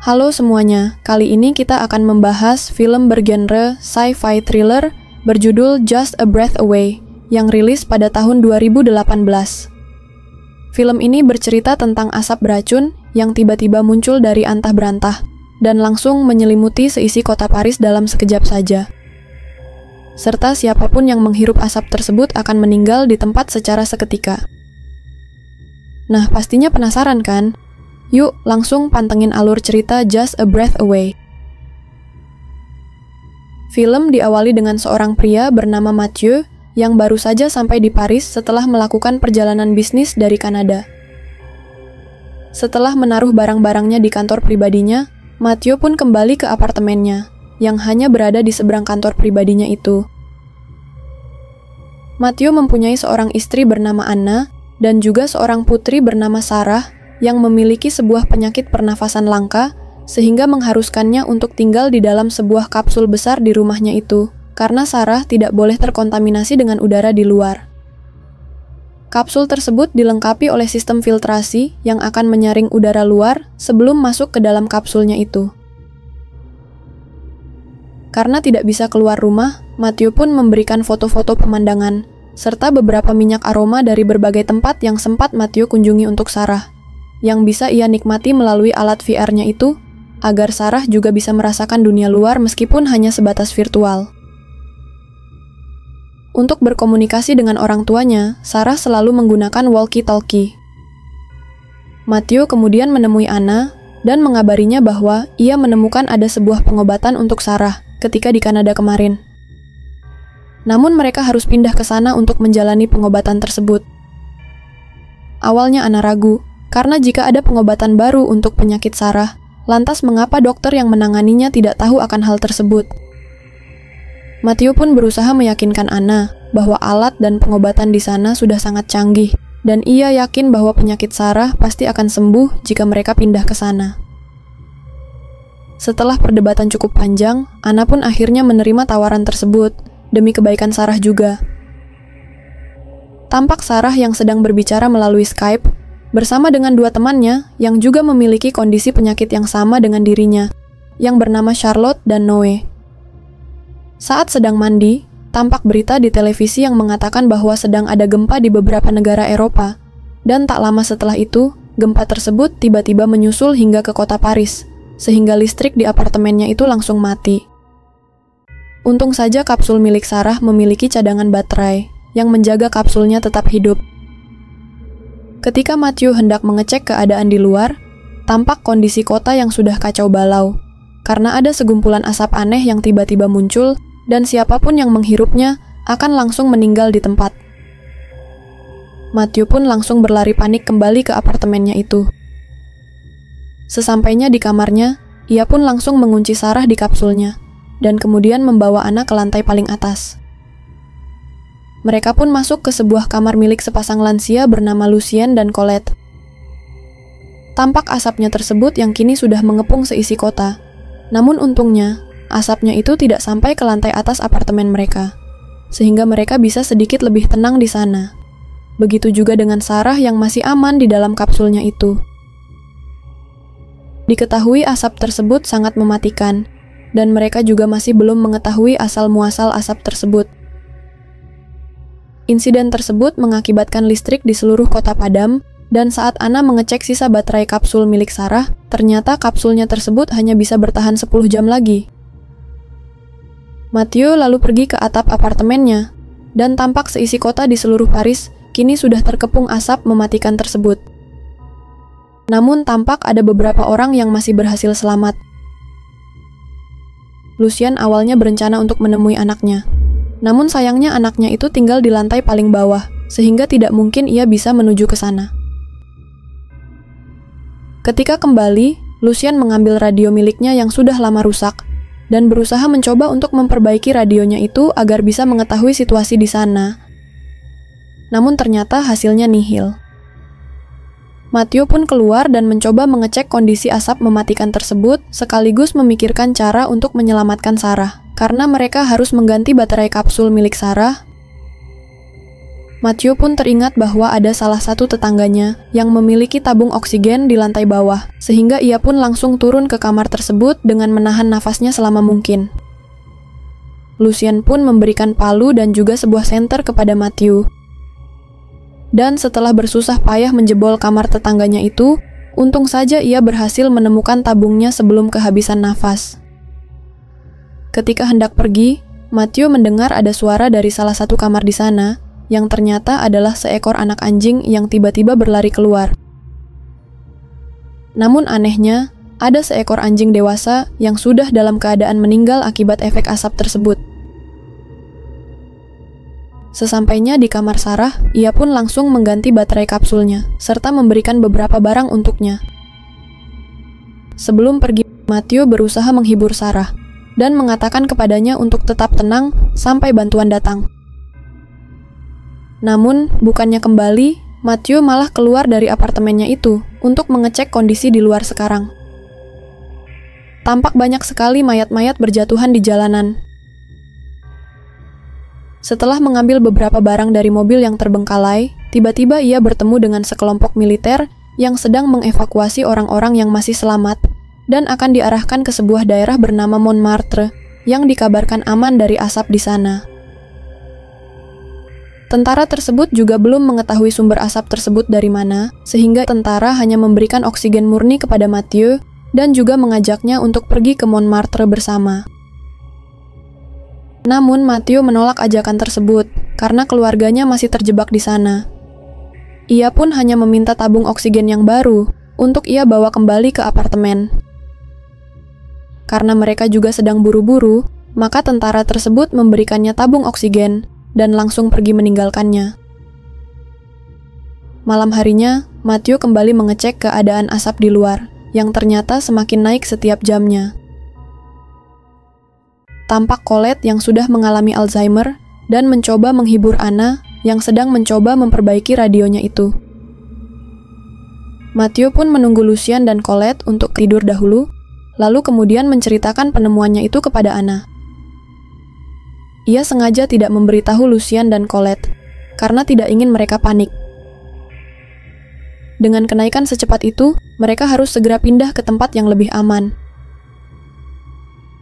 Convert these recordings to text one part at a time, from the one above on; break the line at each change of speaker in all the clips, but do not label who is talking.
Halo semuanya, kali ini kita akan membahas film bergenre sci-fi thriller berjudul Just a Breath Away yang rilis pada tahun 2018. Film ini bercerita tentang asap beracun yang tiba-tiba muncul dari antah berantah dan langsung menyelimuti seisi kota Paris dalam sekejap saja. Serta siapapun yang menghirup asap tersebut akan meninggal di tempat secara seketika. Nah, pastinya penasaran kan? Yuk, langsung pantengin alur cerita Just a Breath Away. Film diawali dengan seorang pria bernama Mathieu yang baru saja sampai di Paris setelah melakukan perjalanan bisnis dari Kanada. Setelah menaruh barang-barangnya di kantor pribadinya, Mathieu pun kembali ke apartemennya, yang hanya berada di seberang kantor pribadinya itu. Mathieu mempunyai seorang istri bernama Anna, dan juga seorang putri bernama Sarah, yang memiliki sebuah penyakit pernafasan langka, sehingga mengharuskannya untuk tinggal di dalam sebuah kapsul besar di rumahnya itu, karena Sarah tidak boleh terkontaminasi dengan udara di luar. Kapsul tersebut dilengkapi oleh sistem filtrasi yang akan menyaring udara luar sebelum masuk ke dalam kapsulnya itu. Karena tidak bisa keluar rumah, Mathieu pun memberikan foto-foto pemandangan, serta beberapa minyak aroma dari berbagai tempat yang sempat Mathieu kunjungi untuk Sarah, yang bisa ia nikmati melalui alat VR-nya itu, agar Sarah juga bisa merasakan dunia luar meskipun hanya sebatas virtual. Untuk berkomunikasi dengan orang tuanya, Sarah selalu menggunakan walkie-talkie. Mathieu kemudian menemui Anna dan mengabarinya bahwa ia menemukan ada sebuah pengobatan untuk Sarah ketika di Kanada kemarin. Namun mereka harus pindah ke sana untuk menjalani pengobatan tersebut. Awalnya Anna ragu, karena jika ada pengobatan baru untuk penyakit Sarah, lantas mengapa dokter yang menanganinya tidak tahu akan hal tersebut? Mathieu pun berusaha meyakinkan Anna bahwa alat dan pengobatan di sana sudah sangat canggih, dan ia yakin bahwa penyakit Sarah pasti akan sembuh jika mereka pindah ke sana. Setelah perdebatan cukup panjang, Anna pun akhirnya menerima tawaran tersebut, demi kebaikan Sarah juga. Tampak Sarah yang sedang berbicara melalui Skype, bersama dengan dua temannya yang juga memiliki kondisi penyakit yang sama dengan dirinya, yang bernama Charlotte dan Noe. Saat sedang mandi, tampak berita di televisi yang mengatakan bahwa sedang ada gempa di beberapa negara Eropa, dan tak lama setelah itu, gempa tersebut tiba-tiba menyusul hingga ke kota Paris, sehingga listrik di apartemennya itu langsung mati. Untung saja kapsul milik Sarah memiliki cadangan baterai, yang menjaga kapsulnya tetap hidup. Ketika Mathieu hendak mengecek keadaan di luar, tampak kondisi kota yang sudah kacau balau, karena ada segumpulan asap aneh yang tiba-tiba muncul, dan siapapun yang menghirupnya akan langsung meninggal di tempat. Mathieu pun langsung berlari panik kembali ke apartemennya itu. Sesampainya di kamarnya, ia pun langsung mengunci Sarah di kapsulnya, dan kemudian membawa Anna ke lantai paling atas. Mereka pun masuk ke sebuah kamar milik sepasang lansia bernama Lucien dan Colette. Tampak asapnya tersebut yang kini sudah mengepung seisi kota. Namun untungnya, asapnya itu tidak sampai ke lantai atas apartemen mereka, sehingga mereka bisa sedikit lebih tenang di sana. Begitu juga dengan Sarah yang masih aman di dalam kapsulnya itu. Diketahui asap tersebut sangat mematikan, dan mereka juga masih belum mengetahui asal-muasal asap tersebut. Insiden tersebut mengakibatkan listrik di seluruh kota padam, dan saat Anna mengecek sisa baterai kapsul milik Sarah, ternyata kapsulnya tersebut hanya bisa bertahan 10 jam lagi. Mathieu lalu pergi ke atap apartemennya, dan tampak seisi kota di seluruh Paris kini sudah terkepung asap mematikan tersebut. Namun tampak ada beberapa orang yang masih berhasil selamat. Lucien awalnya berencana untuk menemui anaknya. Namun sayangnya anaknya itu tinggal di lantai paling bawah, sehingga tidak mungkin ia bisa menuju ke sana. Ketika kembali, Lucien mengambil radio miliknya yang sudah lama rusak, dan berusaha mencoba untuk memperbaiki radionya itu agar bisa mengetahui situasi di sana. Namun ternyata hasilnya nihil. Mathieu pun keluar dan mencoba mengecek kondisi asap mematikan tersebut, sekaligus memikirkan cara untuk menyelamatkan Sarah, karena mereka harus mengganti baterai kapsul milik Sarah. Matthew pun teringat bahwa ada salah satu tetangganya yang memiliki tabung oksigen di lantai bawah, sehingga ia pun langsung turun ke kamar tersebut dengan menahan nafasnya selama mungkin. Lucien pun memberikan palu dan juga sebuah senter kepada Matthew. Dan setelah bersusah payah menjebol kamar tetangganya itu, untung saja ia berhasil menemukan tabungnya sebelum kehabisan nafas. Ketika hendak pergi, Matthew mendengar ada suara dari salah satu kamar di sana, yang ternyata adalah seekor anak anjing yang tiba-tiba berlari keluar. Namun anehnya, ada seekor anjing dewasa yang sudah dalam keadaan meninggal akibat efek asap tersebut. Sesampainya di kamar Sarah, ia pun langsung mengganti baterai kapsulnya, serta memberikan beberapa barang untuknya. Sebelum pergi, Matthew berusaha menghibur Sarah, dan mengatakan kepadanya untuk tetap tenang sampai bantuan datang. Namun, bukannya kembali, Matthew malah keluar dari apartemennya itu untuk mengecek kondisi di luar sekarang. Tampak banyak sekali mayat-mayat berjatuhan di jalanan. Setelah mengambil beberapa barang dari mobil yang terbengkalai, tiba-tiba ia bertemu dengan sekelompok militer yang sedang mengevakuasi orang-orang yang masih selamat dan akan diarahkan ke sebuah daerah bernama Montmartre yang dikabarkan aman dari asap di sana. Tentara tersebut juga belum mengetahui sumber asap tersebut dari mana, sehingga tentara hanya memberikan oksigen murni kepada Matthew dan juga mengajaknya untuk pergi ke Montmartre bersama. Namun Matthew menolak ajakan tersebut karena keluarganya masih terjebak di sana. Ia pun hanya meminta tabung oksigen yang baru untuk ia bawa kembali ke apartemen. Karena mereka juga sedang buru-buru, maka tentara tersebut memberikannya tabung oksigen dan langsung pergi meninggalkannya. Malam harinya, Matthew kembali mengecek keadaan asap di luar, yang ternyata semakin naik setiap jamnya. Tampak Colette yang sudah mengalami Alzheimer dan mencoba menghibur Anna yang sedang mencoba memperbaiki radionya itu. Matthew pun menunggu Lucien dan Colette untuk tidur dahulu, lalu kemudian menceritakan penemuannya itu kepada Anna. Ia sengaja tidak memberitahu Lucien dan Colette, karena tidak ingin mereka panik. Dengan kenaikan secepat itu, mereka harus segera pindah ke tempat yang lebih aman.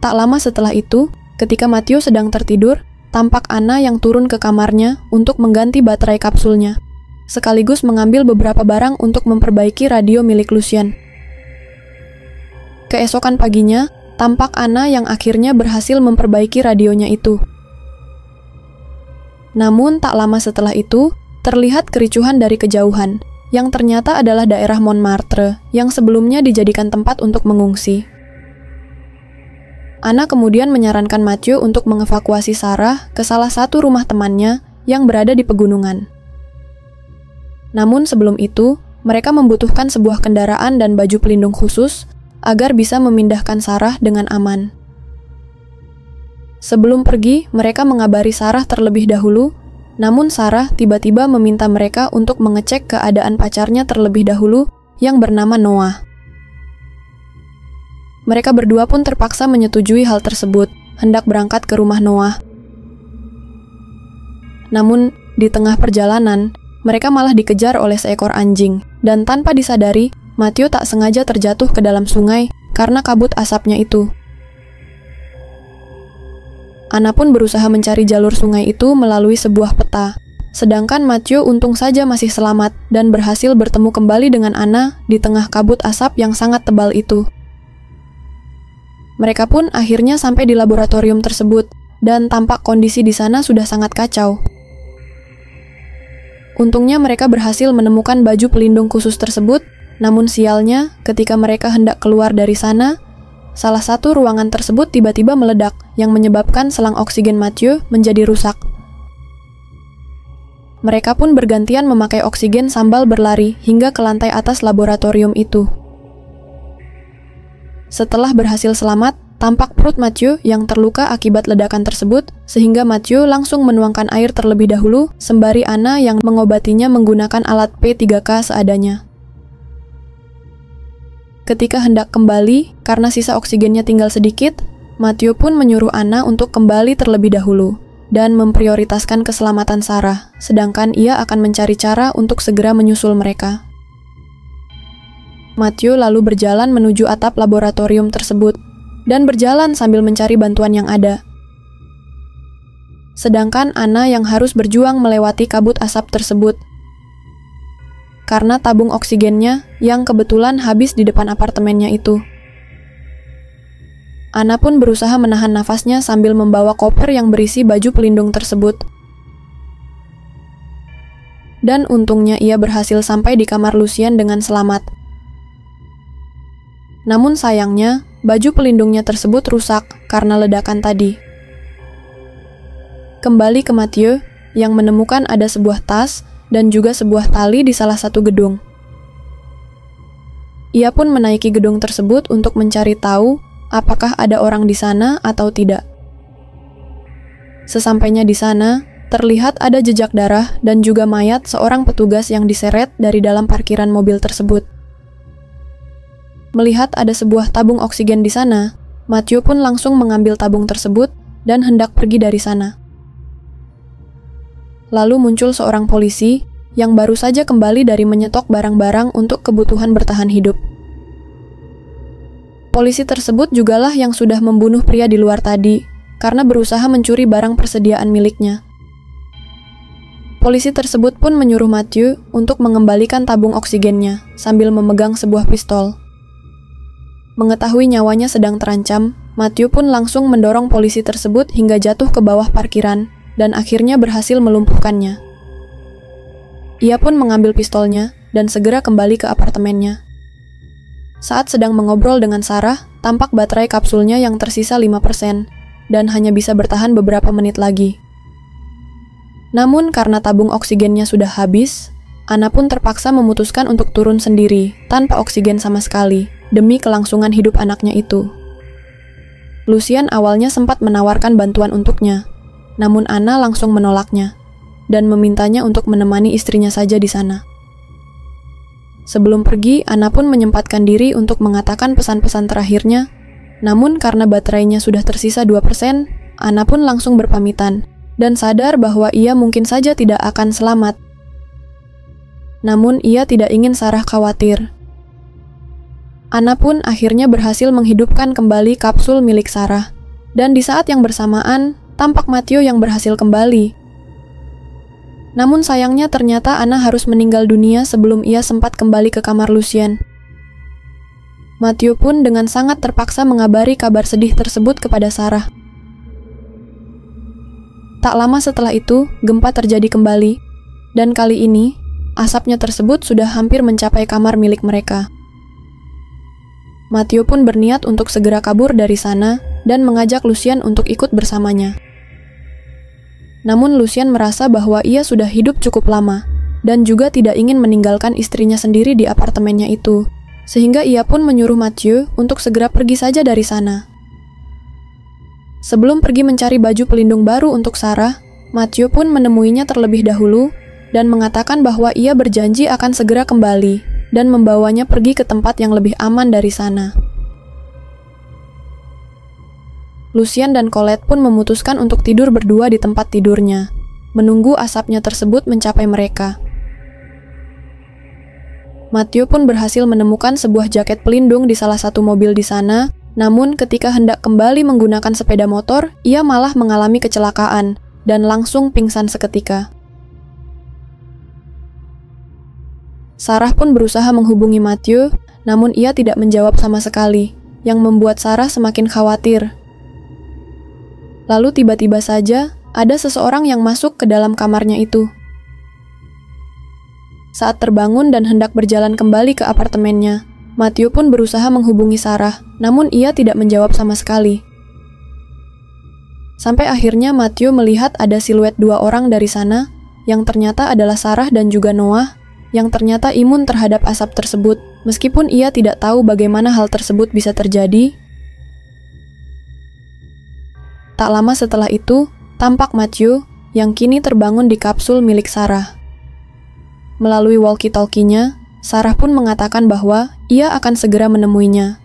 Tak lama setelah itu, ketika Matthew sedang tertidur, tampak Anna yang turun ke kamarnya untuk mengganti baterai kapsulnya, sekaligus mengambil beberapa barang untuk memperbaiki radio milik Lucien. Keesokan paginya, tampak Anna yang akhirnya berhasil memperbaiki radionya itu. Namun tak lama setelah itu, terlihat kericuhan dari kejauhan, yang ternyata adalah daerah Montmartre yang sebelumnya dijadikan tempat untuk mengungsi. Anna kemudian menyarankan Matthew untuk mengevakuasi Sarah ke salah satu rumah temannya yang berada di pegunungan. Namun sebelum itu, mereka membutuhkan sebuah kendaraan dan baju pelindung khusus agar bisa memindahkan Sarah dengan aman. Sebelum pergi, mereka mengabari Sarah terlebih dahulu, namun Sarah tiba-tiba meminta mereka untuk mengecek keadaan pacarnya terlebih dahulu yang bernama Noah. Mereka berdua pun terpaksa menyetujui hal tersebut, hendak berangkat ke rumah Noah. Namun, di tengah perjalanan, mereka malah dikejar oleh seekor anjing, dan tanpa disadari, Matthew tak sengaja terjatuh ke dalam sungai karena kabut asapnya itu. Anna pun berusaha mencari jalur sungai itu melalui sebuah peta, sedangkan Matthew untung saja masih selamat dan berhasil bertemu kembali dengan Anna di tengah kabut asap yang sangat tebal itu. Mereka pun akhirnya sampai di laboratorium tersebut, dan tampak kondisi di sana sudah sangat kacau. Untungnya mereka berhasil menemukan baju pelindung khusus tersebut, namun sialnya ketika mereka hendak keluar dari sana, salah satu ruangan tersebut tiba-tiba meledak yang menyebabkan selang oksigen Matthew menjadi rusak. Mereka pun bergantian memakai oksigen sambil berlari hingga ke lantai atas laboratorium itu. Setelah berhasil selamat, tampak perut Matthew yang terluka akibat ledakan tersebut, sehingga Matthew langsung menuangkan air terlebih dahulu, sembari Anna yang mengobatinya menggunakan alat P3K seadanya. Ketika hendak kembali, karena sisa oksigennya tinggal sedikit, Matthew pun menyuruh Anna untuk kembali terlebih dahulu, dan memprioritaskan keselamatan Sarah, sedangkan ia akan mencari cara untuk segera menyusul mereka. Matthew lalu berjalan menuju atap laboratorium tersebut dan berjalan sambil mencari bantuan yang ada. Sedangkan Anna yang harus berjuang melewati kabut asap tersebut karena tabung oksigennya yang kebetulan habis di depan apartemennya itu. Anna pun berusaha menahan nafasnya sambil membawa koper yang berisi baju pelindung tersebut. Dan untungnya ia berhasil sampai di kamar Lucien dengan selamat. Namun sayangnya, baju pelindungnya tersebut rusak karena ledakan tadi. Kembali ke Matthew, yang menemukan ada sebuah tas dan juga sebuah tali di salah satu gedung. Ia pun menaiki gedung tersebut untuk mencari tahu apakah ada orang di sana atau tidak. Sesampainya di sana, terlihat ada jejak darah dan juga mayat seorang petugas yang diseret dari dalam parkiran mobil tersebut. Melihat ada sebuah tabung oksigen di sana, Matthew pun langsung mengambil tabung tersebut dan hendak pergi dari sana. Lalu muncul seorang polisi yang baru saja kembali dari menyetok barang-barang untuk kebutuhan bertahan hidup. Polisi tersebut jugalah yang sudah membunuh pria di luar tadi, karena berusaha mencuri barang persediaan miliknya. Polisi tersebut pun menyuruh Matthew untuk mengembalikan tabung oksigennya sambil memegang sebuah pistol. Mengetahui nyawanya sedang terancam, Matthew pun langsung mendorong polisi tersebut hingga jatuh ke bawah parkiran dan akhirnya berhasil melumpuhkannya. Ia pun mengambil pistolnya dan segera kembali ke apartemennya. Saat sedang mengobrol dengan Sarah, tampak baterai kapsulnya yang tersisa 5% dan hanya bisa bertahan beberapa menit lagi. Namun karena tabung oksigennya sudah habis, Anna pun terpaksa memutuskan untuk turun sendiri tanpa oksigen sama sekali demi kelangsungan hidup anaknya itu. Lucien awalnya sempat menawarkan bantuan untuknya, namun Anna langsung menolaknya dan memintanya untuk menemani istrinya saja di sana. Sebelum pergi, Anna pun menyempatkan diri untuk mengatakan pesan-pesan terakhirnya, namun karena baterainya sudah tersisa 2%, Anna pun langsung berpamitan dan sadar bahwa ia mungkin saja tidak akan selamat. Namun ia tidak ingin Sarah khawatir. Anna pun akhirnya berhasil menghidupkan kembali kapsul milik Sarah, dan di saat yang bersamaan, tampak Matthew yang berhasil kembali. Namun sayangnya ternyata Anna harus meninggal dunia sebelum ia sempat kembali ke kamar Lucien. Matthew pun dengan sangat terpaksa mengabari kabar sedih tersebut kepada Sarah. Tak lama setelah itu, gempa terjadi kembali, dan kali ini, asapnya tersebut sudah hampir mencapai kamar milik mereka. Matthew pun berniat untuk segera kabur dari sana dan mengajak Lucien untuk ikut bersamanya. Namun Lucien merasa bahwa ia sudah hidup cukup lama dan juga tidak ingin meninggalkan istrinya sendiri di apartemennya itu, sehingga ia pun menyuruh Matthew untuk segera pergi saja dari sana. Sebelum pergi mencari baju pelindung baru untuk Sarah, Matthew pun menemuinya terlebih dahulu dan mengatakan bahwa ia berjanji akan segera kembali dan membawanya pergi ke tempat yang lebih aman dari sana. Lucien dan Colette pun memutuskan untuk tidur berdua di tempat tidurnya, menunggu asapnya tersebut mencapai mereka. Matthew pun berhasil menemukan sebuah jaket pelindung di salah satu mobil di sana, namun ketika hendak kembali menggunakan sepeda motor, ia malah mengalami kecelakaan dan langsung pingsan seketika. Sarah pun berusaha menghubungi Matthew, namun ia tidak menjawab sama sekali, yang membuat Sarah semakin khawatir. Lalu tiba-tiba saja, ada seseorang yang masuk ke dalam kamarnya itu. Saat terbangun dan hendak berjalan kembali ke apartemennya, Matthew pun berusaha menghubungi Sarah, namun ia tidak menjawab sama sekali. Sampai akhirnya Matthew melihat ada siluet dua orang dari sana, yang ternyata adalah Sarah dan juga Noah, yang ternyata imun terhadap asap tersebut, meskipun ia tidak tahu bagaimana hal tersebut bisa terjadi. Tak lama setelah itu, tampak Matthew yang kini terbangun di kapsul milik Sarah. Melalui walkie-talkie-nya, Sarah pun mengatakan bahwa ia akan segera menemuinya